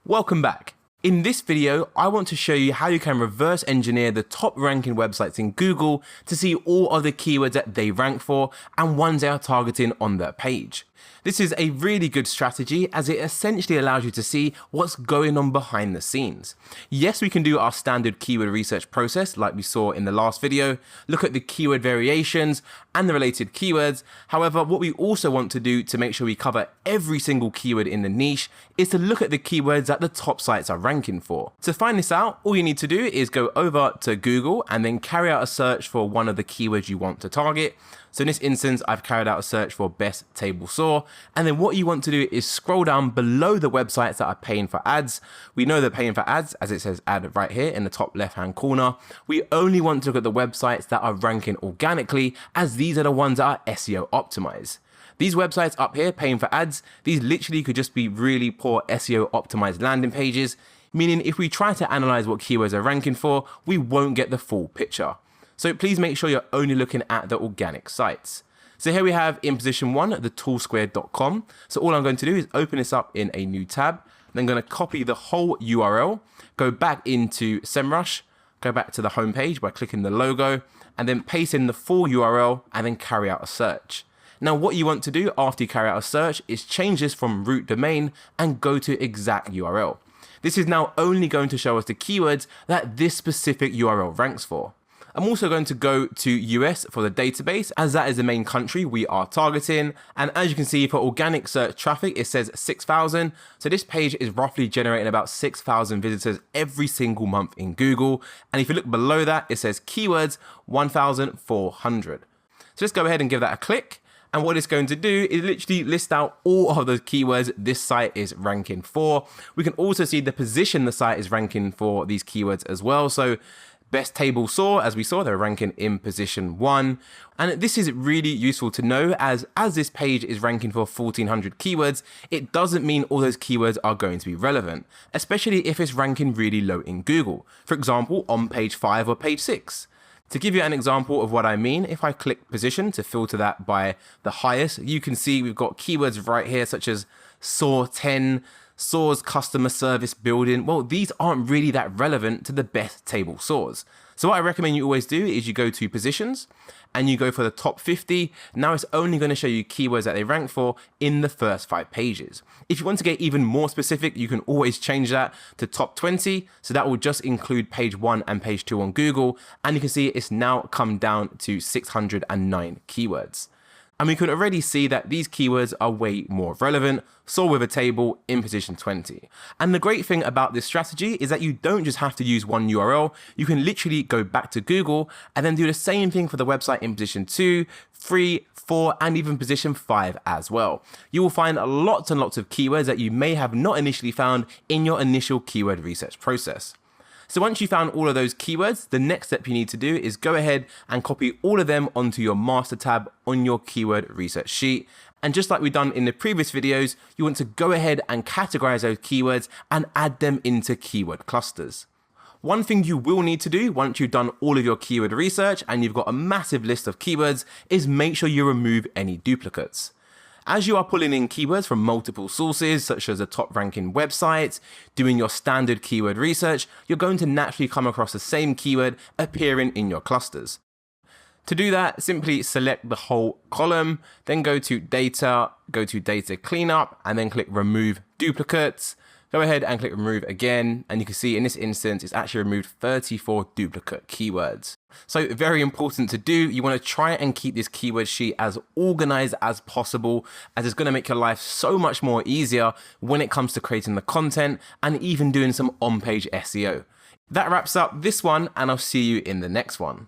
Welcome back. In this video, I want to show you how you can reverse engineer the top ranking websites in Google to see all of the keywords that they rank for and ones they are targeting on their page. This is a really good strategy as it essentially allows you to see what's going on behind the scenes. Yes, we can do our standard keyword research process like we saw in the last video, look at the keyword variations and the related keywords. However, what we also want to do to make sure we cover every single keyword in the niche is to look at the keywords that the top sites are ranking for. To find this out, all you need to do is go over to Google and then carry out a search for one of the keywords you want to target. So in this instance, I've carried out a search for best table saw. And then what you want to do is scroll down below the websites that are paying for ads. We know they're paying for ads as it says ad right here in the top left-hand corner. We only want to look at the websites that are ranking organically as these are the ones that are SEO optimized. These websites up here paying for ads, these literally could just be really poor SEO optimized landing pages, meaning if we try to analyze what keywords are ranking for, we won't get the full picture. So please make sure you're only looking at the organic sites. So here we have in position 1, the toolsquare.com. So all I'm going to do is open this up in a new tab. Then I'm going to copy the whole URL, go back into SEMrush, go back to the home page by clicking the logo, and then paste in the full URL and then carry out a search. Now what you want to do after you carry out a search is change this from root domain and go to exact URL. This is now only going to show us the keywords that this specific URL ranks for. I'm also going to go to US for the database as that is the main country we are targeting. And as you can see for organic search traffic, it says 6,000. So this page is roughly generating about 6,000 visitors every single month in Google. And if you look below that, it says keywords 1,400. So let's go ahead and give that a click. And what it's going to do is literally list out all of those keywords this site is ranking for. We can also see the position the site is ranking for these keywords as well. So best table saw, as we saw, they're ranking in position 1. And this is really useful to know as this page is ranking for 1,400 keywords, it doesn't mean all those keywords are going to be relevant, especially if it's ranking really low in Google. For example, on page 5 or page 6. To give you an example of what I mean, if I click position to filter that by the highest, you can see we've got keywords right here such as saw 10, saws customer service building. Well, these aren't really that relevant to the best table saws. So what I recommend you always do is you go to positions and you go for the top 50. Now it's only going to show you keywords that they rank for in the first 5 pages. If you want to get even more specific, you can always change that to top 20. So that will just include page 1 and page 2 on Google. And you can see it's now come down to 609 keywords. And we can already see that these keywords are way more relevant, saw with a table in position 20. And the great thing about this strategy is that you don't just have to use one URL, you can literally go back to Google and then do the same thing for the website in position 2, 3, 4, and even position 5 as well. You will find lots and lots of keywords that you may have not initially found in your initial keyword research process. So once you found all of those keywords, the next step you need to do is go ahead and copy all of them onto your master tab on your keyword research sheet. And just like we've done in the previous videos, you want to go ahead and categorize those keywords and add them into keyword clusters. One thing you will need to do once you've done all of your keyword research and you've got a massive list of keywords is make sure you remove any duplicates. As you are pulling in keywords from multiple sources, such as the top ranking websites, doing your standard keyword research, you're going to naturally come across the same keyword appearing in your clusters. To do that, simply select the whole column, then go to data cleanup, and then click remove duplicates. Go ahead and click remove again, and you can see in this instance, it's actually removed 34 duplicate keywords. So very important to do. You want to try and keep this keyword sheet as organized as possible, as it's going to make your life so much more easier when it comes to creating the content and even doing some on-page SEO. That wraps up this one, and I'll see you in the next one.